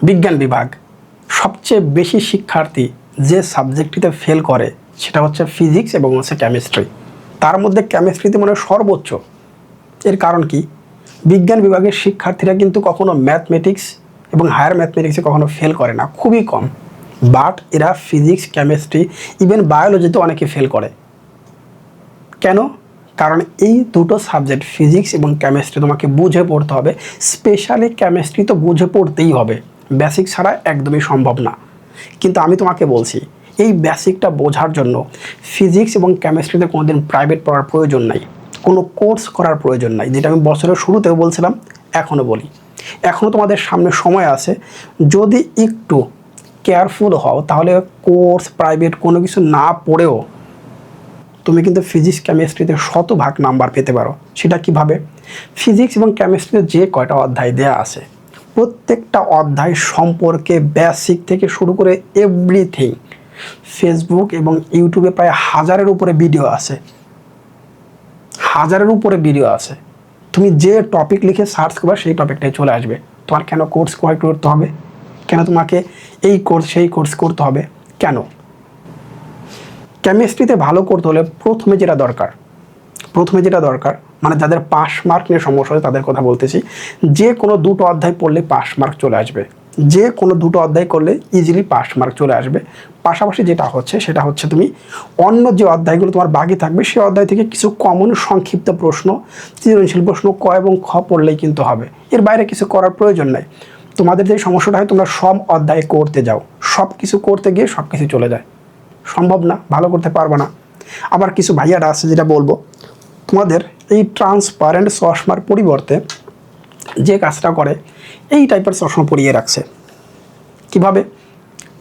বিজ্ঞান বিভাগ সবচেয়ে বেশি শিক্ষার্থী যে সাবজেক্টটিতে ফেল করে সেটা হচ্ছে ফিজিক্স এবং হচ্ছে কেমিস্ট্রি। তার মধ্যে কেমিস্ট্রিতে মানে সর্বোচ্চ। এর কারণ কি? বিজ্ঞান বিভাগের শিক্ষার্থীরা কিন্তু কখনো ম্যাথমেটিক্স এবং হায়ার ম্যাথমেটিক্সে কখনো ফেল করে না, খুবই কম। বাট এরা ফিজিক্স, কেমিস্ট্রি, ইভেন বায়োলজিতে অনেকে ফেল করে। কেন? কারণ এই দুটো সাবজেক্ট ফিজিক্স এবং কেমিস্ট্রি তোমাকে বুঝে পড়তে হবে। স্পেশালি কেমিস্ট্রি তো বুঝে পড়তেই হবে, বেসিক ছাড়া একদমই সম্ভব না। কিন্তু আমি তোমাকে বলছি, এই বেসিকটা বোঝার জন্য ফিজিক্স এবং কেমিস্ট্রিতে কোনোদিন প্রাইভেট পড়ার প্রয়োজন নাই, কোনো কোর্স করার প্রয়োজন নাই। যেটা আমি বছরের শুরুতেও বলছিলাম, এখনও বলি। এখনও তোমাদের সামনে সময় আছে, যদি একটু কেয়ারফুল হও তাহলে কোর্স, প্রাইভেট কোনো কিছু না পড়েও তুমি কিন্তু ফিজিক্স কেমিস্ট্রিতে শতভাগ নাম্বার পেতে পারো। সেটা কিভাবে? ফিজিক্স এবং কেমিস্ট্রিতে যে কয়টা অধ্যায় দেয়া আছে, প্রত্যেকটা অধ্যায় সম্পর্কে বেসিক থেকে শুরু করে এভরিথিং ফেসবুক এবং ইউটিউবে প্রায় হাজারের উপরে ভিডিও আছে, হাজারের উপরে ভিডিও আছে। তুমি যে টপিক লিখে সার্চ করবে সেই টপিকটাই চলে আসবে। তোমার কেন কোর্স করতে হবে? কেন তোমাকে এই কোর্স সেই কোর্স করতে হবে? কেন? কেমিস্ট্রিতে ভালো করতে হলে প্রথমে যেটা দরকার মানে যাদের পাস মার্ক নিয়ে সমস্যা হয় তাদের কথা বলতেছি, যে কোনো দুটো অধ্যায় পড়লে পাস মার্ক চলে আসবে। যে কোনো দুটো অধ্যায় করলে ইজিলি পাস মার্ক চলে আসবে। পাশাপাশি সেটা হচ্ছে তুমি অন্য যে অধ্যায়গুলো তোমার বাকি থাকবে সেই অধ্যায় থেকে কিছু কমন সংক্ষিপ্ত প্রশ্ন, সৃজনশীল প্রশ্ন ক এবং খ পড়লেই কিন্তু হবে। এর বাইরে কিছু করার প্রয়োজন নাই। তোমাদের যে সমস্যাটা হয়, তোমরা সব অধ্যায় করতে যাও, সব কিছু করতে গিয়ে সব কিছু চলে যায়, সম্ভব না, ভালো করতে পারবে না। আবার কিছু ভাইয়ারা আছে, যেটা বলবো, তোমাদের এই ট্রান্সপারেন্ট চশমার পরিবর্তে যে কাজটা করে এই টাইপের চশমা পরিয়ে রাখছে। কিভাবে?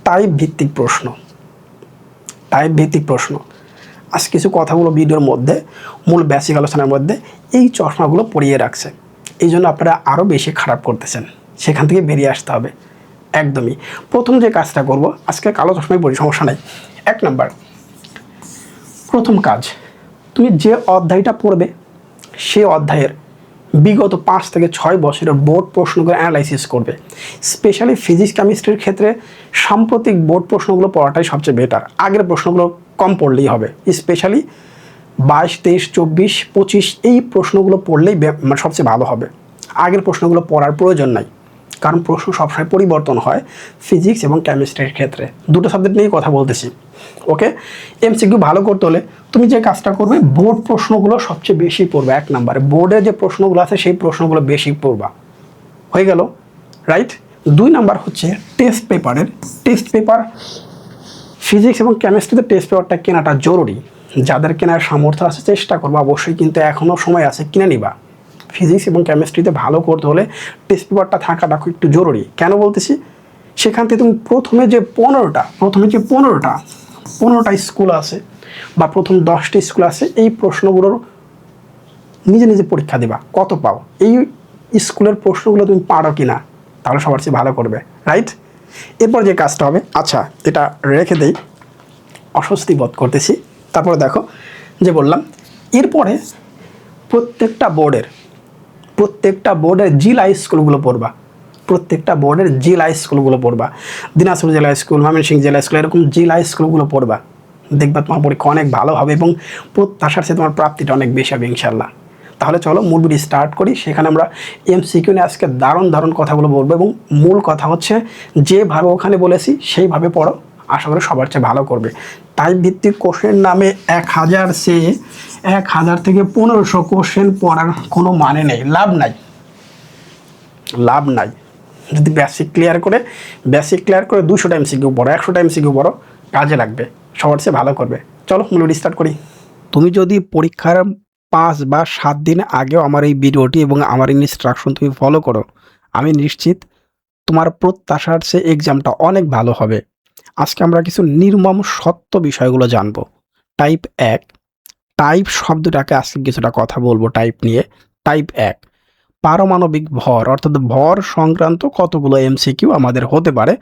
টাইপ ভিত্তিক প্রশ্ন। আজ কিছু কথাগুলো ভিডিওর মধ্যে, মূল বেসিক আলোচনার মধ্যে এই চশমাগুলো পরিয়ে রাখছে। এই জন্য আপনারা আরও বেশি খারাপ করতেছেন, সেখান থেকে বেরিয়ে আসতে হবে। একদমই প্রথম যে কাজটা করব, আজকে কালো চশমায় পড়ি, সমস্যা নাই। 1 নাম্বার, প্রথম কাজ, তুমি যে অধ্যায়টা পড়বে সে অধ্যায়ের বিগত 5 থেকে 6 বছরের বোর্ড প্রশ্নগুলো অ্যানালাইসিস করবে। স্পেশালি ফিজিক্স কেমিস্ট্রির ক্ষেত্রে সাম্প্রতিক বোর্ড প্রশ্নগুলো পড়াটাই সবচেয়ে বেটার। আগের প্রশ্নগুলো কম পড়লেই হবে। স্পেশালি 22, 23, 24, 25 এই প্রশ্নগুলো পড়লেই সবচেয়ে ভালো হবে। আগের প্রশ্নগুলো পড়ার প্রয়োজন নাই, কারণ প্রশ্ন সবসময় পরিবর্তন হয় ফিজিক্স এবং কেমিস্ট্রির ক্ষেত্রে। দুটো সাবজেক্ট নিয়েই কথা বলতেছি, ওকে। এমসিকিউ ভালো করতে হলে তুমি যে কাজটা করবে, বোর্ড প্রশ্নগুলো সবচেয়ে বেশি পড়বে। 1 নাম্বারে বোর্ডে যে প্রশ্নগুলো আছে সেই প্রশ্নগুলো বেশি পড়বা, হয়ে গেল, রাইট। 2 নাম্বার হচ্ছে টেস্ট পেপার। ফিজিক্স এবং কেমিস্ট্রিতে টেস্ট পেপারটা কেনাটা জরুরি। যাদের কেনার সামর্থ্য আছে চেষ্টা করবা অবশ্যই, কিন্তু এখনও সময় আছে, কিনে নিবা। ফিজিক্স এবং কেমিস্ট্রিতে ভালো করতে হলে টেস্ট পেপারটা থাকাটা একটু জরুরি। কেন বলতেছি? সেখান থেকে তুমি প্রথমে যে 15টা স্কুল আছে বা প্রথম 10টি স্কুল আছে, এই প্রশ্নগুলোর নিজে পরীক্ষা দেবা, কত পাও, এই স্কুলের প্রশ্নগুলো তুমি পারো কি না, তাহলে সবার চেয়ে ভালো করবে, রাইট। এরপর যে কাজটা হবে, আচ্ছা এটা রেখে দেই, অস্বস্তি বোধ করতেছি। তারপরে দেখো যে বললাম, এরপরে প্রত্যেকটা বোর্ডের জেলা স্কুলগুলো পড়বা। দিনাজপুর জেলা স্কুল, ময়মনসিংহ জেলা স্কুল, এরকম জেলা স্কুলগুলো পড়বা। দেখবা তোমার পরীক্ষা অনেক ভালো হবে এবং প্রত্যাশার চেয়ে তোমার প্রাপ্তিটা অনেক বেশি হবে ইনশাল্লাহ। তাহলে চলো মূল ভিডিও স্টার্ট করি। সেখানে আমরা এমসিকিউ নিয়ে আজকে দারুণ কথাগুলো বলবো, এবং মূল কথা হচ্ছে যেভাবে ওখানে বলেছি সেইভাবে পড়ো, আশা করি সবার চেয়ে ভালো করবে। টাইপ ভিত্তিক কোশ্চেন নামে 1000 থেকে 1500 কোশ্চেন পড়ার কোনো মানে নেই, লাভ নাই। যদি বেসিক ক্লিয়ার করে 200টা এমসিকিউ পড়ো, 100টা এমসিকিউ পড়ো, কাজে লাগবে, সবার চেয়ে ভালো করবে। চলো মূল ভিডিও স্টার্ট করি। তুমি যদি পরীক্ষার 5 বা 7 দিন আগেও আমার এই ভিডিওটি এবং আমার ইনস্ট্রাকশন তুমি ফলো করো, আমি নিশ্চিত তোমার প্রত্যাশার চেয়ে এক্সামটা অনেক ভালো হবে। আজকে আমরা কিছু নির্মম সত্য বিষয়গুলো জানবো। টাইপ শব্দটাকে আজকে কিছুটা কথা বলবো টাইপ নিয়ে। টাইপ 1, পারমাণবিক ভর, অর্থাৎ ভর সংক্রান্ত কতগুলো এমসিকিউ আমাদের হতে পারে।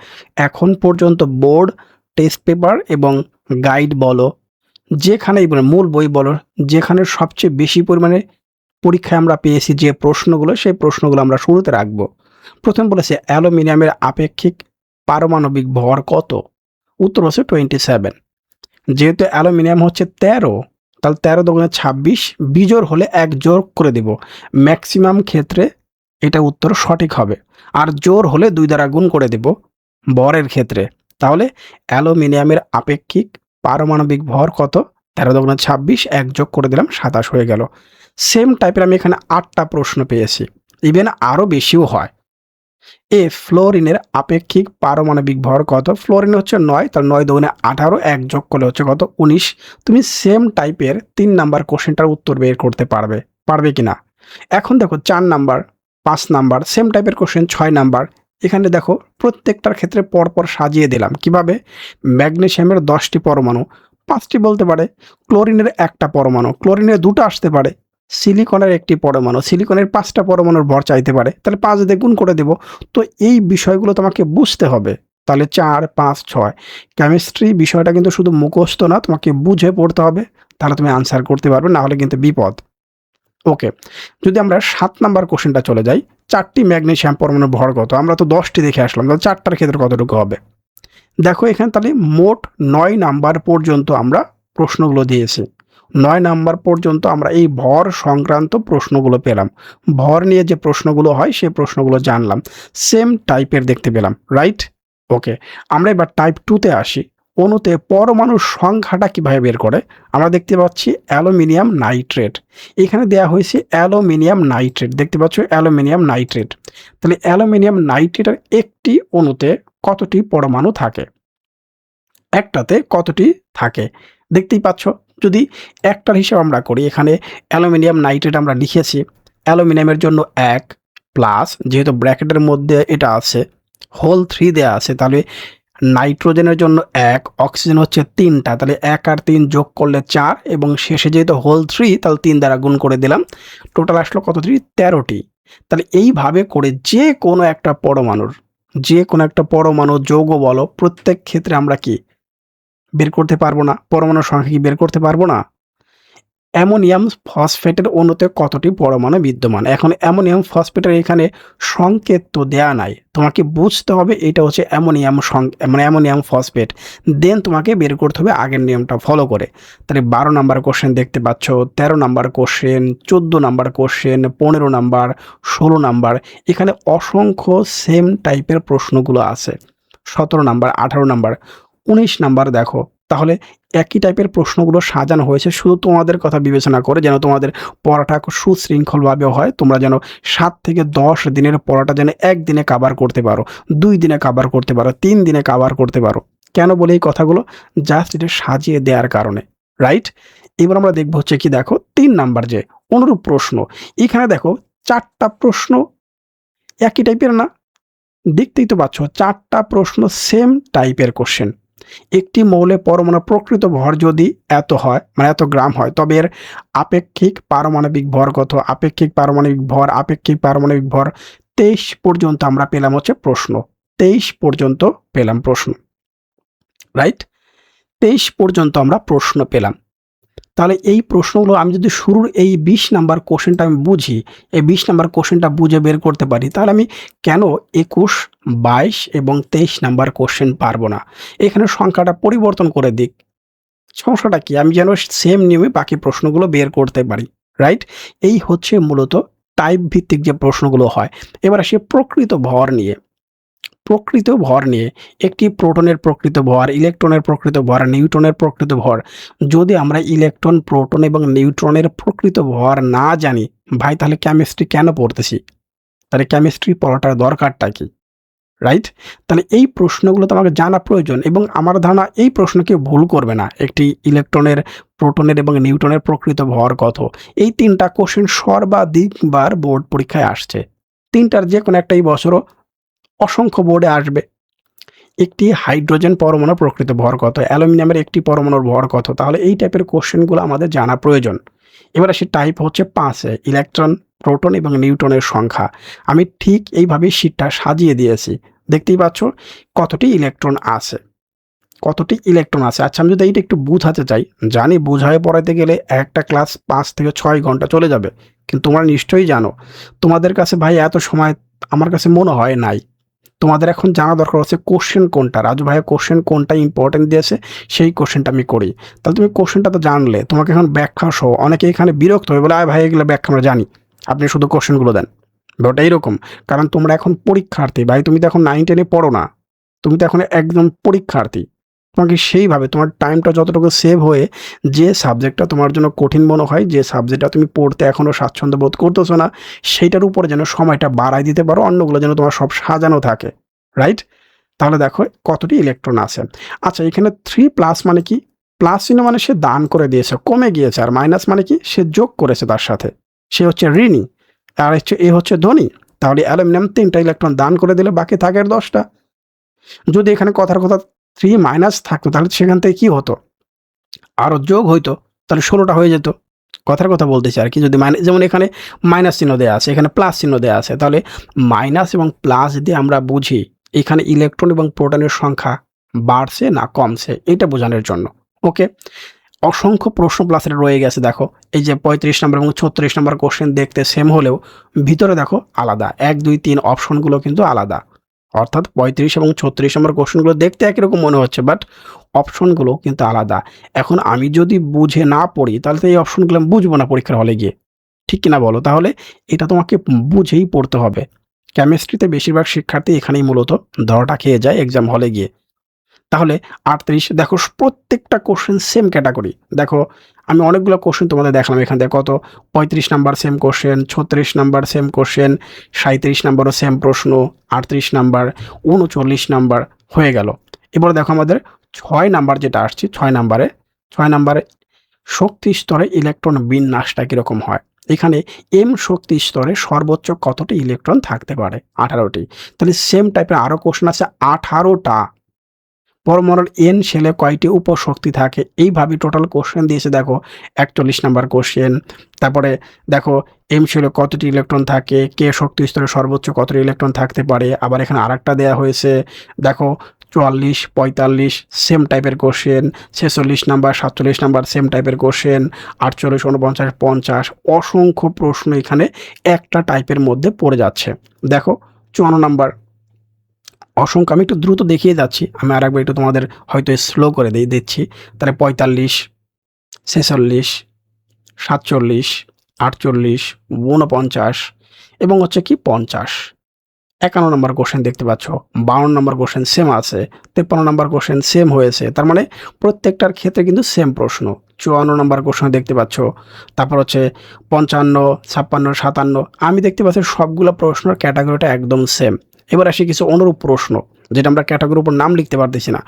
এখন পর্যন্ত বোর্ড, টেস্ট পেপার এবং গাইড বলো, যেখানেই মূল বই বলো, যেখানে সবচেয়ে বেশি পরিমাণে পরীক্ষায় আমরা পেয়েছি যে প্রশ্নগুলো, সেই প্রশ্নগুলো আমরা শুরুতে রাখবো। প্রথম বলেছে অ্যালুমিনিয়ামের আপেক্ষিক পারমাণবিক ভর কত? উত্তর হচ্ছে 27। যেহেতু অ্যালুমিনিয়াম হচ্ছে 13, তাহলে 13 দুগুণে 26, বিজোড় হলে 1 যোগ করে দিব। ম্যাক্সিমাম ক্ষেত্রে এটা উত্তর সঠিক হবে। আর জোড় হলে 2 দ্বারা গুণ করে দেব ভরের ক্ষেত্রে। তাহলে অ্যালুমিনিয়ামের আপেক্ষিক পারমাণবিক ভর কত? 13 দুগুণে 26, 1 যোগ করে দিলাম, 27 হয়ে গেল। সেম টাইপের আমি এখানে 8টা প্রশ্ন পেয়েছি, ইভেন আরও বেশিও হয়। ফ্লোরিনের আপেক্ষিক পারমাণবিক ভর কত? ফ্লোরিন হচ্ছে 9, তাহলে 9 দুগুণে 18, 1 যোগ করলে হচ্ছে কত? 19। তুমি সেম টাইপের 3 নাম্বার কোশ্চেনটার উত্তর বের করতে পারবে কিনা? এখন দেখো 4 নাম্বার, 5 নাম্বার সেম টাইপের কোশ্চেন, 6 নাম্বার। এখানে দেখো প্রত্যেকটার ক্ষেত্রে পরপর সাজিয়ে দিলাম। কিভাবে? ম্যাগনেসিয়ামের 10টি পরমাণু, 5টি বলতে পারে। ক্লোরিনের 1টা পরমাণু, ক্লোরিনের 2টা আসতে পারে। সিলিকনের 1টি পরমাণু, সিলিকনের 5টা পরমাণুর ভর চাইতে পারে, তাহলে 5 দিয়ে গুণ করে দেব। তো এই বিষয়গুলো তোমাকে বুঝতে হবে। তাহলে 4, 5, 6। কেমিস্ট্রি বিষয়টা কিন্তু শুধু মুখস্থ না, তোমাকে বুঝে পড়তে হবে, তাহলে তুমি আনসার করতে পারবে, না হলে কিন্তু বিপদ। ওকে, যদি আমরা 7 নাম্বার কোশ্চেনটা চলে যাই, 4টি ম্যাগনেসিয়াম পরমাণুর ভর কত? আমরা তো 10টি দেখে আসলাম, তাহলে 4টার ক্ষেত্রে কতটুকু হবে? দেখো এখানে তাহলে মোট 9 নাম্বার পর্যন্ত আমরা প্রশ্নগুলো দিয়েছি। 9 নাম্বার পর্যন্ত আমরা এই ভর সংক্রান্ত প্রশ্নগুলো পেলাম। ভর নিয়ে যে প্রশ্নগুলো হয় সেই প্রশ্নগুলো জানলাম, সেম টাইপের দেখতে পেলাম, রাইট? ওকে, আমরা এবার টাইপ 2তে আসি। অণুতে পরমাণুর সংখ্যাটা কিভাবে বের করে? আমরা দেখতে পাচ্ছি অ্যালুমিনিয়াম নাইট্রেট, এখানে দেয়া হয়েছে অ্যালুমিনিয়াম নাইট্রেট, দেখতে পাচ্ছ অ্যালুমিনিয়াম নাইট্রেট। তাহলে অ্যালুমিনিয়াম নাইট্রেটের একটি অণুতে কতটি পরমাণু থাকে? একটাতে কতটি থাকে দেখতেই পাচ্ছ। যদি একটার হিসাব আমরা করি, এখানে অ্যালুমিনিয়াম নাইট্রেট আমরা লিখেছি, অ্যালুমিনিয়ামের জন্য 1 প্লাস, যেহেতু ব্র্যাকেটের মধ্যে এটা আছে, হোল 3 দেয়া আছে, তাহলে নাইট্রোজেনের জন্য 1, অক্সিজেন হচ্ছে 3টা, তাহলে 1 আর 3 যোগ করলে 4, এবং শেষে যেহেতু হোল 3, তাহলে 3 দ্বারা গুণ করে দিলাম, টোটাল আসলো কতটি? 13টি। তাহলে এইভাবে করে যে কোনো একটা পরমাণু যৌগ বলো, প্রত্যেক ক্ষেত্রে আমরা কি বের করতে পারবো না? পরমাণুর সংখ্যা কি বের করতে পারবো না? অ্যামোনিয়াম ফসফেটের অণুতে কতটি পরমাণু বিদ্যমান? এখন অ্যামোনিয়াম ফসফেটের এখানে সংকেত তো দেয়া নাই, তোমাকে বুঝতে হবে এটা হচ্ছে মানে অ্যামোনিয়াম ফসফেট, দেন তোমাকে বের করতে হবে আগের নিয়মটা ফলো করে। তাহলে 12 নাম্বার কোশ্চেন দেখতে পাচ্ছ, 13 number question, 14 number question, 15 number, 16 number, এখানে অসংখ্য সেম টাইপের প্রশ্নগুলো আছে। 17 নাম্বার, 18 নাম্বার, 19 নাম্বার দেখো। তাহলে একই টাইপের প্রশ্নগুলো সাজানো হয়েছে শুধু তোমাদের কথা বিবেচনা করে, যেন তোমাদের পড়াটা সুশৃঙ্খলভাবে হয়, তোমরা যেন 7 থেকে 10 দিনের পড়াটা যেন 1 দিনে কাভার করতে পারো, 2 দিনে কাভার করতে পারো, 3 দিনে কাভার করতে পারো। কেন বলে এই কথাগুলো? জাস্ট এটা সাজিয়ে দেওয়ার কারণে, রাইট? এবার আমরা দেখব হচ্ছে কি, দেখো 3 নাম্বার যে অনুরূপ প্রশ্ন, এখানে দেখো 4টা প্রশ্ন একই টাইপের না? দেখতেই তো পাচ্ছ 4টা প্রশ্ন সেম টাইপের কোশ্চেন। একটি মৌলে পরমাণুর প্রকৃত ভর যদি এত হয়, মানে এত গ্রাম হয়, তবে এর আপেক্ষিক পারমাণবিক ভর কত? আপেক্ষিক পারমাণবিক ভর 23 পর্যন্ত আমরা পেলাম হচ্ছে প্রশ্ন, 23 পর্যন্ত পেলাম প্রশ্ন, রাইট? 23 পর্যন্ত আমরা প্রশ্ন পেলাম। তাহলে এই প্রশ্নগুলো আমি যদি শুরুর এই 20 নাম্বার কোশ্চেনটা আমি বুঝি, এই 20 নাম্বার কোশ্চেনটা বুঝে বের করতে পারি, তাহলে আমি কেন 21, 22 এবং 23 নাম্বার কোশ্চেন পারবো না? এখানে সংখ্যাটা পরিবর্তন করে দিক, সমস্যাটা কি? আমি যেন সেম নিয়মে বাকি প্রশ্নগুলো বের করতে পারি, রাইট? এই হচ্ছে মূলত টাইপ ভিত্তিক যে প্রশ্নগুলো হয়। এবার আসি প্রকৃত ভর নিয়ে একটি প্রোটনের প্রকৃত ভর, ইলেকট্রনের প্রকৃত ভর, নিউট্রনের প্রকৃত ভর। যদি আমরা ইলেকট্রন, প্রোটন এবং নিউট্রনের প্রকৃত ভর না জানি ভাই, তাহলে কেমিস্ট্রি কেন পড়তেছি? তাহলে কেমিস্ট্রি পড়াটার দরকারটা কি, রাইট? তাহলে এই প্রশ্নগুলো তোমাকে জানা প্রয়োজন, এবং আমার ধারণা এই প্রশ্ন কেউ ভুল করবে না। একটি ইলেকট্রনের, প্রোটনের এবং নিউট্রনের প্রকৃত ভর কত? এই 3টা কোশ্চেন সর্বাধিকবার বোর্ড পরীক্ষায় আসছে। 3টার যে কোনো একটাই বছরও অসংখ্য বোর্ডে আসবে। একটি হাইড্রোজেন পরমাণুর প্রকৃত ভর কত? অ্যালুমিনিয়ামের একটি পরমাণুর ভর কত? তাহলে এই টাইপের কোশ্চেনগুলো আমাদের জানা প্রয়োজন। এবার আসি টাইপ হচ্ছে 5-এ, ইলেকট্রন, প্রোটন এবং নিউট্রনের সংখ্যা। আমি ঠিক এইভাবেই শীটটা সাজিয়ে দিয়েছি, দেখতেই পাচ্ছ কতটি ইলেকট্রন আছে। আচ্ছা, আমি যদি এইটা একটু বুঝাতে চাই, জানি বুঝায় পড়াতে গেলে একটা ক্লাস 5 থেকে 6 ঘন্টা চলে যাবে, কিন্তু তোমরা নিশ্চয়ই জানো তোমাদের কাছে ভাই এত সময় আমার কাছে মনে হয় নাই। তোমাদের এখন জানা দরকার হচ্ছে কোশ্চেন কোনটা, রাজু ভাইয়া কোশ্চেন কোনটা ইম্পর্টেন্ট দিয়েছে সেই কোশ্চেনটা আমি করি। তাহলে তুমি কোশ্চেনটা তো জানলে, তোমাকে এখন ব্যাখ্যা সহ অনেকে এখানে বিরক্ত হয়ে বলে, আয় ভাই এগুলো ব্যাখ্যা আমরা জানি, আপনি শুধু কোশ্চেনগুলো দেন। ব্যাপারটা এইরকম, কারণ তোমরা এখন পরীক্ষার্থী ভাই, তুমি তো এখন 9-10-এ পড়ো না, তুমি তো এখন একদম পরীক্ষার্থী। তোমাকে সেইভাবে তোমার টাইমটা যতটুকু সেভ হয়ে, যে সাবজেক্টটা তোমার জন্য কঠিন মনে হয়, যে সাবজেক্টটা তুমি পড়তে এখনও স্বাচ্ছন্দ্য বোধ করতেছো না, সেইটার উপরে যেন সময়টা বাড়ায় দিতে পারো, অন্যগুলো যেন তোমার সব সাজানো থাকে, রাইট? তাহলে দেখো কতটি ইলেকট্রন আছে। আচ্ছা, এখানে 3+ মানে কি? প্লাস চিহ্ন মানে সে দান করে দিয়েছে, কমে গিয়েছে, আর মাইনাস মানে কি? সে যোগ করেছে তার সাথে, সে হচ্ছে ঋণী, আর হচ্ছে এ হচ্ছে ধনী। তাহলে অ্যালুমিনিয়াম 3টা ইলেকট্রন দান করে দিলে বাকি থাকে আর 10টা। যদি এখানে কথার কথা 3- থাকতো, তাহলে সেখান থেকে কি হতো? আরও যোগ হইতো, তাহলে 16টা হয়ে যেত। কথার কথা বলতেছি আর কি। যদি যেমন এখানে মাইনাস চিহ্ন দেওয়া আছে, এখানে প্লাস চিহ্ন দেওয়া আছে, তাহলে মাইনাস এবং প্লাস দিয়ে আমরা বুঝি এখানে ইলেকট্রন এবং প্রোটনের সংখ্যা বাড়ছে না কমছে, এটা বোঝানোর জন্য। ওকে, অসংখ্য প্রশ্ন প্লাসের রয়ে গেছে। দেখো এই যে 35 নম্বর এবং 36 নম্বর কোশ্চেন দেখতে সেম হলেও ভিতরে দেখো আলাদা, 1, 2, 3 অপশনগুলো কিন্তু আলাদা। অর্থাৎ 35 এবং 36 নম্বর কোশ্চেনগুলো দেখতে একই রকম মনে হচ্ছে, বাট অপশনগুলো কিন্তু আলাদা। এখন আমি যদি বুঝে না পড়ি, তাহলে তো এই অপশনগুলো আমি বুঝবো না পরীক্ষার হলে গিয়ে, ঠিক কিনা বলো? তাহলে এটা তোমাকে বুঝেই পড়তে হবে। কেমিস্ট্রিতে বেশিরভাগ শিক্ষার্থী এখানেই মূলত ধরাটা খেয়ে যায় এক্সাম হলে গিয়ে। তাহলে 38 দেখো, প্রত্যেকটা কোশ্চেন সেম ক্যাটাগরি। দেখো আমি অনেকগুলো কোশ্চেন তোমাদের দেখালাম, এখান থেকে কত 35 number same question, 36 number same question, 37 নাম্বারও সেম প্রশ্ন, 38 নাম্বার, 39 নাম্বার হয়ে গেল। এবার দেখো আমাদের 6 নাম্বার যেটা আসছে, 6 নাম্বারে শক্তি স্তরে ইলেকট্রন বিন্যাসটা কীরকম হয়। এখানে এম শক্তি স্তরে সর্বোচ্চ কতটি ইলেকট্রন থাকতে পারে? 18টি। তাহলে সেম টাইপের আরও কোশ্চেন আছে 18টা। পরমাণুর এন শেলে কয়টি উপশক্তি থাকে? এইভাবে টোটাল কোশ্চেন দিয়েছে। দেখো 41 নাম্বার কোশ্চেন। তারপরে দেখো এম শেলে কতটি ইলেকট্রন থাকে, কে শক্তি স্তরে সর্বোচ্চ কতটি ইলেকট্রন থাকতে পারে। আবার এখানে আরেকটা দেয়া হয়েছে, দেখো 44, 45 সেম টাইপের কোশ্চেন, 46 নাম্বার, 47 নাম্বার সেম টাইপের কোশ্চেন, 48, 49, 50 অসংখ্য প্রশ্ন এখানে একটা টাইপের মধ্যে পড়ে যাচ্ছে। দেখো 54 নাম্বার অসংখ্য, আমি একটু দ্রুত দেখিয়ে যাচ্ছি, আমি আরেকবার একটু তোমাদের হয়তো স্লো করে দিচ্ছি। তাহলে 45, 46, 47, 48, 49 এবং হচ্ছে কি 50। 51 নম্বর কোশ্চেন দেখতে পাচ্ছ, 52 নম্বর কোশ্চেন সেম আছে, 53 নম্বর কোশ্চেন সেম হয়েছে, তার মানে প্রত্যেকটার ক্ষেত্রে কিন্তু সেম প্রশ্ন। 54 নম্বর কোশ্চেন দেখতে পাচ্ছ, তারপর হচ্ছে 55, 56, 57, আমি দেখতে পাচ্ছি সবগুলো প্রশ্নের ক্যাটাগরিটা একদম সেম। এবার আসি কিছু অনুরূপ প্রশ্ন, যেটা আমরা ক্যাটাগরির উপর নাম লিখতে পারতেছি না।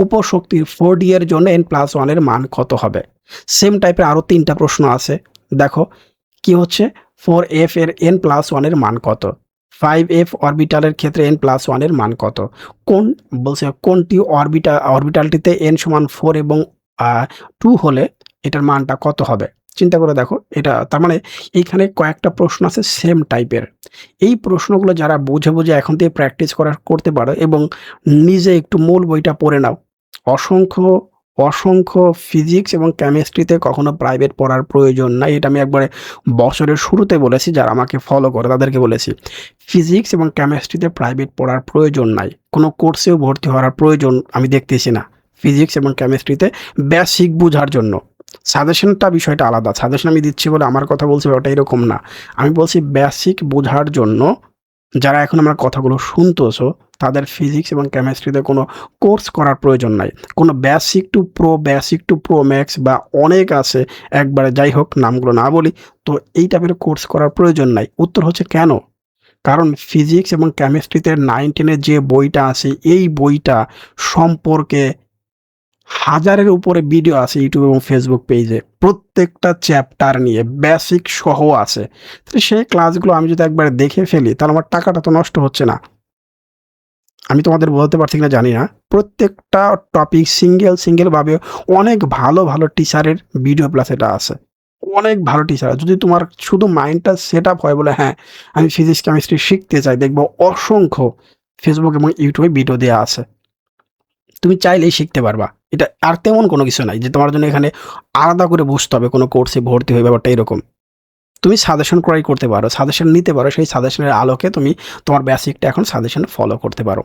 উপশক্তির 4D এর জন্য n+1 এর মান কত হবে? সেম টাইপের আরও 3টা প্রশ্ন আছে। দেখো কি হচ্ছে, 4f এর n+1 এর মান কত? 5f অরবিটালের ক্ষেত্রে n+1 এর মান কত? কোন বলছে কোনটি অরবিটালটিতে n সমান 4 এবং 2 হলে এটার মানটা কত হবে? চিন্তা করে দেখো এটা, তার মানে এইখানে কয়েকটা প্রশ্ন আছে সেম টাইপের। এই প্রশ্নগুলো যারা বুঝে এখন থেকে প্র্যাকটিস করতে পারো এবং নিজে একটু মূল বইটা পড়ে নাও। অসংখ্য ফিজিক্স এবং কেমিস্ট্রিতে কখনো প্রাইভেট পড়ার প্রয়োজন নাই। এটা আমি একবারে বছরের শুরুতে বলেছি, যারা আমাকে ফলো করে তাদেরকে বলেছি। ফিজিক্স এবং কেমিস্ট্রিতে প্রাইভেট পড়ার প্রয়োজন নাই, কোনো কোর্সেও ভর্তি হওয়ার প্রয়োজন আমি দেখতেছি না। ফিজিক্স এবং কেমিস্ট্রিতে বেসিক বোঝার জন্য সাজেশনটা বিষয়টা আলাদা। সাজেশন আমি দিচ্ছি বলে আমার কথা বলছি ওটা এরকম না। আমি বলছি বেসিক বোঝার জন্য যারা এখন আমার কথাগুলো শুনতেছো, তাদের ফিজিক্স এবং কেমিস্ট্রিতে কোনো কোর্স করার প্রয়োজন নাই। কোনো বেসিক টু প্রো ম্যাক্স বা অনেক আছে একবারে, যাই হোক নামগুলো না বলি, তো এই টাইপের কোর্স করার প্রয়োজন নাই। উত্তর হচ্ছে কেন? কারণ ফিজিক্স এবং কেমিস্ট্রিতে 9-10 যে বইটা আছে, এই বইটা সম্পর্কে হাজারের উপরে ভিডিও আছে ইউটিউব এবং ফেসবুক পেজে, প্রত্যেকটা চ্যাপ্টার নিয়ে বেসিক সহ আছে। তাহলে সেই ক্লাসগুলো আমি যদি একবার দেখে ফেলি, তাহলে আমার টাকাটা তো নষ্ট হচ্ছে না। আমি তোমাদের বলতে পারছি কিনা জানি না, প্রত্যেকটা টপিক সিঙ্গেলভাবে অনেক ভালো টিচারের ভিডিও প্লাস এটা আছে। অনেক ভালো টিচার, যদি তোমার শুধু মাইন্ডটা সেট আপ হয় বলে হ্যাঁ আমি ফিজিক্স কেমিস্ট্রি শিখতে চাই, দেখবো অসংখ্য ফেসবুক এবং ইউটিউবে ভিডিও দেওয়া আছে, তুমি চাইলেই শিখতে পারবা। এটা আর তেমন কোনো কিছু নাই যে তোমার জন্য এখানে আলাদা করে বসতে হবে কোনো কোর্সে ভর্তি হয়ে, ব্যাপারটা এরকম। তুমি সাজেশন ক্রয় করতে পারো, সাজেশন নিতে পারো, সেই সাজেশনের আলোকে তুমি তোমার বেসিকটা এখন সাজেশন ফলো করতে পারো।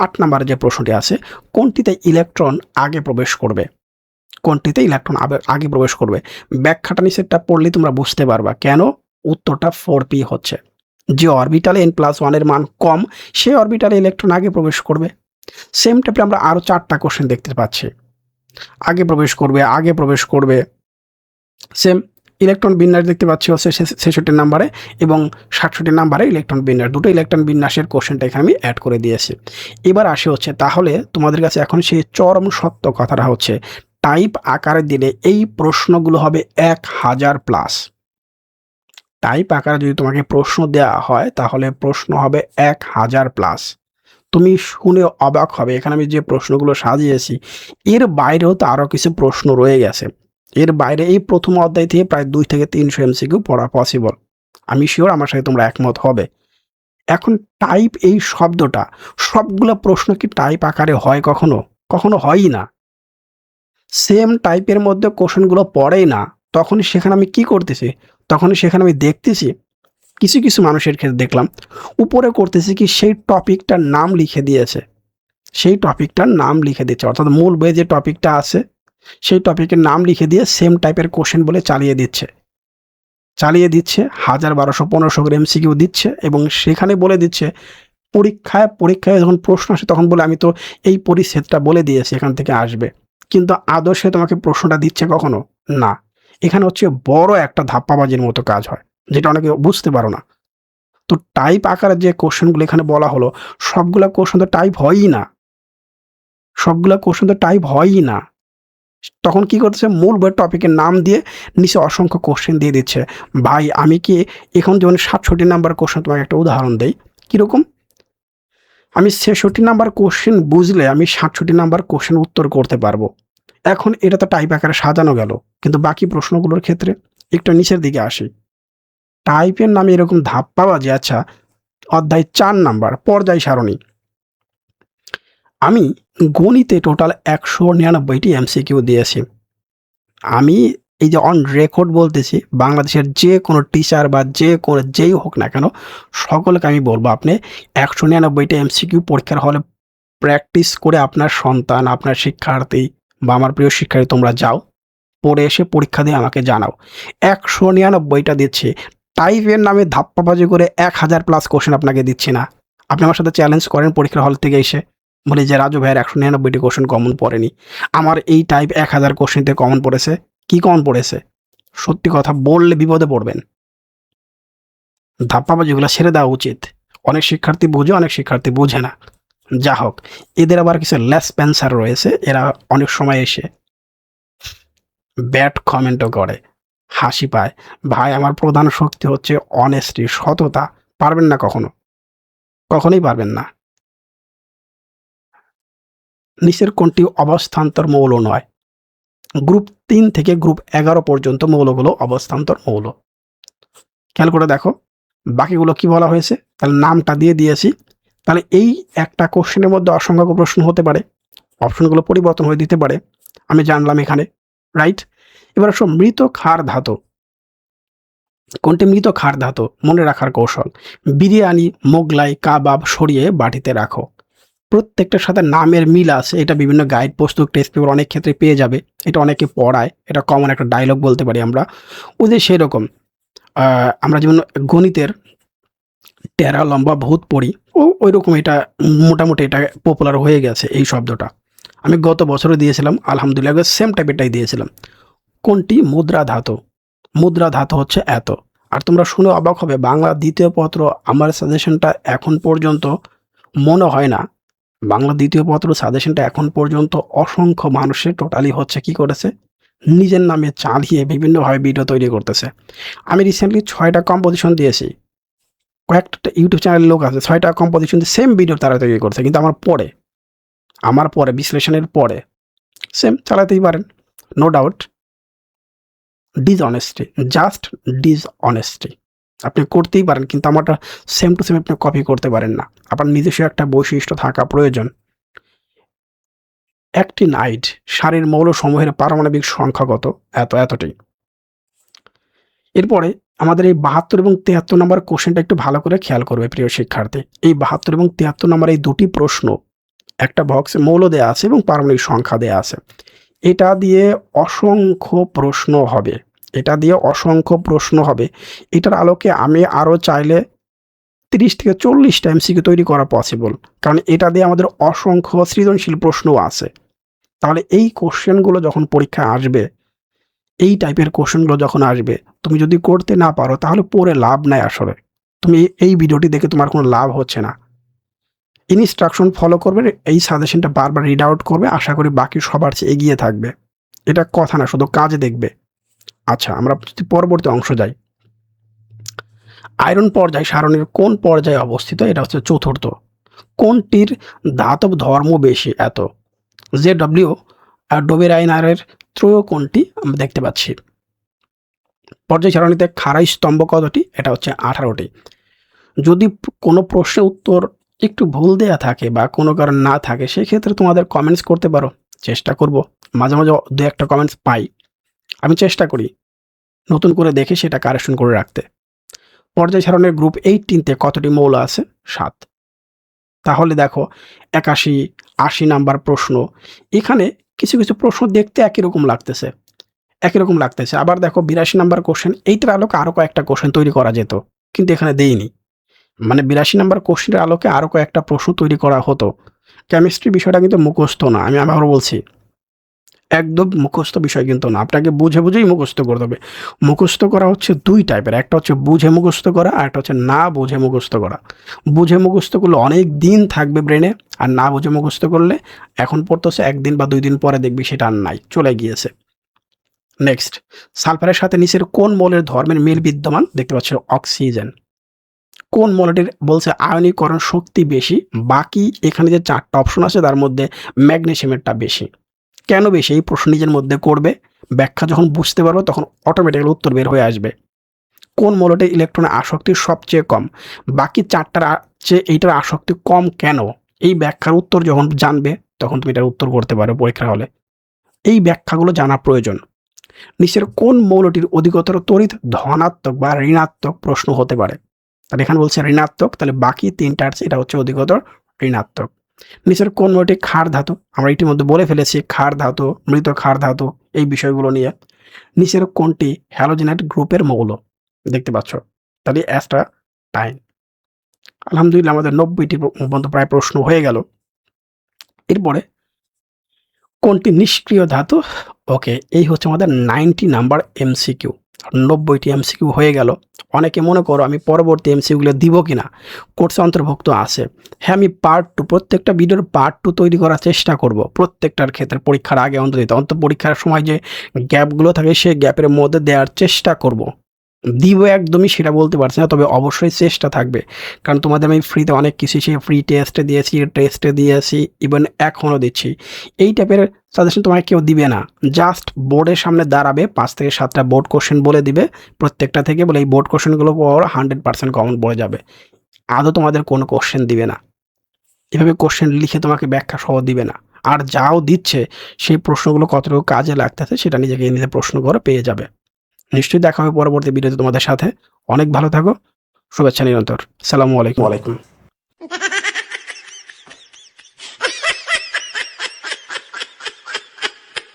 8 নাম্বারে যে প্রশ্নটি আছে, কোনটিতে ইলেকট্রন আগে প্রবেশ করবে? কোনটিতে ইলেকট্রন আগে প্রবেশ করবে? ব্যাখ্যাটা নিচেরটা পড়লে তোমরা বুঝতে পারবা কেন উত্তরটা 4p হচ্ছে। যে অরবিটালে n+1 এর মান কম, সেই অরবিটালে ইলেকট্রন আগে প্রবেশ করবে। সেম টাইপে আমরা আরও 4টা কোশ্চেন দেখতে পাচ্ছি। আগে প্রবেশ করবে, আগে প্রবেশ করবে, সেম ইলেকট্রন বিন্যাস দেখতে পাচ্ছি হচ্ছে 66 নাম্বারে এবং 67 নাম্বারে ইলেকট্রন বিন্যাস, দুটো ইলেকট্রন বিন্যাসের কোশ্চেনটা এখানে আমি অ্যাড করে দিয়েছি। এবার আসে হচ্ছে, তাহলে তোমাদের কাছে এখন সেই চরম সত্য কথাটা হচ্ছে, টাইপ আকারে দিলে এই প্রশ্নগুলো হবে 1000+। টাইপ আকারে যদি তোমাকে প্রশ্ন দেওয়া হয় তাহলে প্রশ্ন হবে 1000+। তুমি শুনে অবাক হবে, এখানে আমি যে প্রশ্নগুলো সাজিয়েছি এর বাইরেও তো আরও কিছু প্রশ্ন রয়ে গেছে। এর বাইরে এই প্রথম অধ্যায় থেকে প্রায় 2 থেকে 300 এমসিকিউ পড়া পসিবল। আমি শিওর আমার সাথে তোমরা একমত হবে। এখন টাইপ এই শব্দটা, সবগুলো প্রশ্ন কি টাইপ আকারে হয় কখনো? কখনো হয়ই না। সেম টাইপের মধ্যে কোশ্চেনগুলো পড়েই না। তখনই সেখানে আমি কি করতেছি? তখনই সেখানে আমি দেখতেছি কিছু, কিছু মানুষের ক্ষেত্রে দেখলাম উপরে করতেছে কি, সেই টপিকটার নাম লিখে দিয়েছে। সেই টপিকটার নাম লিখে দিচ্ছে। অর্থাৎ মূল বইয়ে যে টপিকটা আছে সেই টপিকের নাম লিখে দিয়ে সেম টাইপের কোশ্চেন বলে চালিয়ে দিচ্ছে। 1000, 1200, 1500 করে এমসিকিউ দিচ্ছে এবং সেখানে বলে দিচ্ছে পরীক্ষায় যখন প্রশ্ন আসে তখন বলে আমি তো এই পরিচ্ছেদটা বলে দিয়েছি এখান থেকে আসবে। কিন্তু আদর্শে তোমাকে প্রশ্নটা দিচ্ছে কখনো? না। এখানে হচ্ছে বড় একটা ধাপ্পাবাজির মতো কাজ হয়, যেটা অনেকে বুঝতে পারো না। তো টাইপ আকারে যে কোশ্চেনগুলো এখানে বলা হলো, সবগুলা কোশ্চেন তো টাইপ হয়ই না। সবগুলা কোশ্চেন তো টাইপ হয়ই না। তখন কি করতেছে, মূল বইয়ের টপিকের নাম দিয়ে নিচে অসংখ্য কোশ্চেন দিয়ে দিচ্ছে। ভাই আমি কি এখন যেমন 67 নাম্বার কোশ্চেন, তোমাকে একটা উদাহরণ দেই। কিরকম? আমি 66 নাম্বার কোশ্চেন বুঝলে আমি 67 নাম্বার কোশ্চেন উত্তর করতে পারবো। এখন এটা তো টাইপ আকারে সাজানো গেল। কিন্তু বাকি প্রশ্নগুলোর ক্ষেত্রে একটু নিচের দিকে আসি। টাইপের নামে এরকম ধাপ্পাবাজি। আচ্ছা, অধ্যায় 4 নাম্বার পর্যায় সারণী। আমি গণিতে টোটাল 199টি এমসিকিউ দিয়েছি। আমি এই যে অন রেকর্ড বলতেছি, বাংলাদেশের যে কোনো টিচার বা যেই হোক না কেন, সকলকে আমি বলবো আপনি 199টা এমসিকিউ পরীক্ষার হলে প্র্যাকটিস করে আপনার সন্তান, আপনার শিক্ষার্থী বা আমার প্রিয় শিক্ষার্থী তোমরা যাও, পড়ে এসে পরীক্ষা দিয়ে আমাকে জানাও। 199টা দিচ্ছি। টাইপের নামে ধাপ্পাবাজি করে 1000+ কোশ্চেন আপনাকে দিচ্ছি না। আপনি আমার সাথে চ্যালেঞ্জ করেন পরীক্ষার হল থেকে এসে, বলি যে রাজু ভাইয়ের 199টি কোশ্চেন কমন পড়েনি, আমার এই টাইপ 1000 কোশ্চেনতে কমন পড়েছে। কি কমন পড়েছে? সত্যি কথা বললে বিপদে পড়বেন। ধাপ্পাবাজিগুলো ছেড়ে দেওয়া উচিত। অনেক শিক্ষার্থী বুঝে, অনেক শিক্ষার্থী বুঝে না। যা হোক, এদের আবার কিছু লেস পেন্সার রয়েছে, এরা অনেক সময় এসে ব্যাড কমেন্টও করে, হাসি পায়। ভাই আমার প্রধান শক্তি হচ্ছে অনেস্টি, সততা। পারবেন না কখনো, কখনোই পারবেন না। নিচের কোনটি অবস্থান্তর মৌল নয়? গ্রুপ 3 থেকে গ্রুপ 11 পর্যন্ত মৌলগুলো অবস্থান্তর মৌল। খেয়াল করে দেখো বাকিগুলো কি বলা হয়েছে, তাহলে নামটা দিয়ে দিয়েছি। তাহলে এই একটা কোশ্চেনের মধ্যে অসংখ্য প্রশ্ন হতে পারে, অপশনগুলো পরিবর্তন হয়ে দিতে পারে, আমি জানলাম এখানে, রাইট? এবার আসো মৃত ক্ষার ধাতু। কোনটি মৃত ক্ষার ধাতু? মনে রাখার কৌশল, বিরিয়ানি, মোগলাই, কাবাব সরিয়ে বাটিতে রাখো। প্রত্যেকটার সাথে নামের মিল আছে, এটা বিভিন্ন গাইড পুস্তক, টেস্ট পেপার অনেক ক্ষেত্রে পেয়ে যাবে। এটা অনেকে পড়ায়, এটা কমন একটা ডায়লগ বলতে পারি আমরা। ওই যে সেরকম আমরা যেমন গণিতের টেরা লম্বা ভূত পড়ি, ওইরকম এটা মোটামুটি এটা পপুলার হয়ে গেছে এই শব্দটা। আমি গত বছরও দিয়েছিলাম, আলহামদুলিল্লাহ সেম টাইপেরটাই দিয়েছিলাম। কোনটি মুদ্রা ধাতু? মুদ্রা ধাতু হচ্ছে এত। আর তোমরা শুনে অবাক হবে, বাংলা দ্বিতীয় পত্র আমার সাজেশনটা এখন পর্যন্ত মনে হয় না, বাংলা দ্বিতীয় পত্র সাজেশনটা এখন পর্যন্ত অসংখ্য মানুষের টোটালি হচ্ছে কি করেছে, নিজের নামে চালিয়ে বিভিন্নভাবে ভিডিও তৈরি করতেছে। আমি রিসেন্টলি 6টা কম্পোজিশন দিয়েছি, কয়েকটা ইউটিউব চ্যানেলের লোক আছে 6টা কম্পোজিশন দিয়ে সেম ভিডিও তারা তৈরি করছে, কিন্তু আমার পরে বিশ্লেষণের পরে সেম চালাতেই পারেন, no doubt. Dishonesty, just dishonesty আপনি করতেই পারেন, কিন্তু আমারটা সেম টু সেম আপনি কপি করতে পারেন না। আপনার নিজস্ব একটা বৈশিষ্ট্য থাকা প্রয়োজন। অ্যাক্টিনাইড সারির মৌলসমূহের পারমাণবিক সংখ্যা কত? এতটি। এরপরে আমাদের এই 72 এবং 73 নম্বর কোশ্চেনটা একটু ভালো করে খেয়াল করবে প্রিয় শিক্ষার্থী। এই 72 এবং 73 নম্বর এই দুটি প্রশ্ন একটা বক্সে মৌল দেয়া আছে এবং পারমাণবিক সংখ্যা দেয়া আছে। এটা দিয়ে অসংখ্য প্রশ্ন হবে। এটা দিয়ে অসংখ্য প্রশ্ন হবে। এটার আলোকে আমি আরও চাইলে 30 থেকে 40টা এমসিকিউ তৈরি করা পসিবল। কারণ এটা দিয়ে আমাদের অসংখ্য সৃজনশীল প্রশ্নও আছে। তাহলে এই কোশ্চেনগুলো যখন পরীক্ষায় আসবে, এই টাইপের কোশ্চেনগুলো যখন আসবে, তুমি যদি করতে না পারো তাহলে পড়ে লাভ নাই আসলে। তুমি এই ভিডিওটি দেখে তোমার কোনো লাভ হচ্ছে না। ইনস্ট্রাকশন ফলো করবে, এই সাজেশনটা বারবার রিড আউট করবে, আশা করি বাকি সবার চেয়ে এগিয়ে থাকবে। এটা কথা না, শুধু কাজে দেখবে। আচ্ছা, আমরা যদি পরবর্তী অংশ যাই, আয়রন পর্যায় সারণীর কোন পর্যায়ে অবস্থিত? এটা হচ্ছে চতুর্থ। কোনটির ধাতব ধর্ম বেশি? এত। যে ডব্লিউ আর ডোবেরাইনারের ত্রয় কোনটি আমরা দেখতে পাচ্ছি। পর্যায় সারণীতে খাড়াই স্তম্ভ কতটি? এটা হচ্ছে 18টি। যদি কোনো প্রশ্নের উত্তর একটু ভুল দেয়া থাকে বা কোনো কারণ না থাকে, সেক্ষেত্রে তোমাদের কমেন্টস করতে পারো, চেষ্টা করব। মাঝে মাঝে দু একটা কমেন্টস পাই, আমি চেষ্টা করি নতুন করে দেখে সেটা কারেকশন করে রাখতে। পর্যায় সারণীর গ্রুপ 18তে কতটি মৌল আছে? 7। তাহলে দেখো 81, 80 নাম্বার প্রশ্ন, এখানে কিছু কিছু প্রশ্ন দেখতে একই রকম লাগতেছে। আবার দেখো 82 নাম্বার কোশ্চেন, এইটার আলোকে আরও কয়েকটা কোশ্চেন তৈরি করা যেত, কিন্তু এখানে দেইনি। মানে 82 নাম্বার কোশ্চেনের আলোকে আরও কয়েকটা প্রশ্ন তৈরি করা হতো। কেমিস্ট্রি বিষয়টা কিন্তু মুখস্থ না, আমি আবারও বলছি, একদম মুখস্থ বিষয় কিন্তু না। আপনাকে বুঝে বুঝেই মুখস্থ করতে হবে। মুখস্থ করা হচ্ছে 2 টাইপের, একটা হচ্ছে বুঝে মুখস্থ করা, আর একটা হচ্ছে না বুঝে মুখস্থ করা। বুঝে মুখস্থ করলে অনেক দিন থাকবে ব্রেনে, আর না বুঝে মুখস্থ করলে এখন পড়তেছে 1 দিন বা 2 দিন পরে দেখবি সেটা আর নাই, চলে গিয়েছে। নেক্সট, সালফারের সাথে নিচের কোন মৌলের ধর্মের মিল বিদ্যমান? দেখতে পাচ্ছ অক্সিজেন। কোন মৌলটির বলছে আয়নীকরণ শক্তি বেশি? বাকি এখানে যে 4টা অপশন আছে তার মধ্যে ম্যাগনেসিয়ামেরটা বেশি। কেন বেশি? এই প্রশ্ন নিজের মধ্যে করবে, ব্যাখ্যা যখন বুঝতে পারবে তখন অটোমেটিক্যালি উত্তর বের হয়ে আসবে। কোন মৌলটির ইলেকট্রনের আসক্তি সবচেয়ে কম? বাকি 4টার চেয়ে এইটার আসক্তি কম কেন? এই ব্যাখ্যার উত্তর যখন জানবে তখন তুমি এটার উত্তর করতে পারো পরীক্ষার হলে। এই ব্যাখ্যাগুলো জানা প্রয়োজন। নিচের কোন মৌলটির অধিকতর তড়িৎ ধনাত্মক বা ঋণাত্মক প্রশ্ন হতে পারে? তাহলে এখানে বলছে ঋণাত্মক, তাহলে বাকি 3টার এটা হচ্ছে অধিকতর ঋণাত্মক। নিচের কোন মৌলটি ক্ষার ধাতু? আমরা ইতিমধ্যে বলে ফেলেছি ক্ষার ধাতু, মৃত ক্ষার ধাতু, এই বিষয়গুলো নিয়ে। নিচের কোনটি হ্যালোজেনেট গ্রুপের মৌল? দেখতে পাচ্ছ, তাহলে অ্যাস্ট্রা টাইন। আলহামদুলিল্লাহ, আমাদের 90টি পর্যন্ত প্রায় প্রশ্ন হয়ে গেল। এরপরে কোনটি নিষ্ক্রিয় ধাতু? ওকে, এই হচ্ছে আমাদের 90 নাম্বার এমসিকিউ। 90টি এমসিকিউ হয়ে গেল। অনেকে মনে করো আমি পরবর্তী এমসিকিউগুলো দিব কিনা, কোর্সে অন্তর্ভুক্ত আছে। হ্যাঁ, আমি পার্ট 2, প্রত্যেকটা ভিডিওর পার্ট 2 তৈরি করার চেষ্টা করব প্রত্যেকটার ক্ষেত্রে। পরীক্ষার আগে অন্তত পরীক্ষার সময় যে গ্যাপগুলো থাকে সেই গ্যাপের মধ্যে দেওয়ার চেষ্টা করব। দিব একদমই সেটা বলতে পারছি না, তবে অবশ্যই চেষ্টা থাকবে। কারণ তোমাদের আমি ফ্রিতে অনেক কিছু ফ্রি টেস্টে দিয়েছি, ইভেন এখনও দিচ্ছি। এই টাইপের সাজেশন তোমাকে কেউ দিবে না। জাস্ট বোর্ডের সামনে দাঁড়াবে, 5 থেকে 7টা বোর্ড কোশ্চেন বলে দিবে প্রত্যেকটা থেকে, বলে এই বোর্ড কোশ্চেনগুলো 100% কমন পড়ে যাবে। আদৌ তোমাদের কোনো কোশ্চেন দিবে না, এভাবে কোশ্চেন লিখে তোমাকে ব্যাখ্যা সহ দিবে না। আর যাও দিচ্ছে সেই প্রশ্নগুলো কতটুকু কাজে লাগতেছে সেটা নিজেকে নিজে প্রশ্ন করে পেয়ে যাবে। নিশ্চয়ই দেখা হবে পরবর্তী ভিডিওতে তোমাদের সাথে। অনেক ভালো থাকো, শুভেচ্ছা নিরন্তর। আসসালামু আলাইকুম।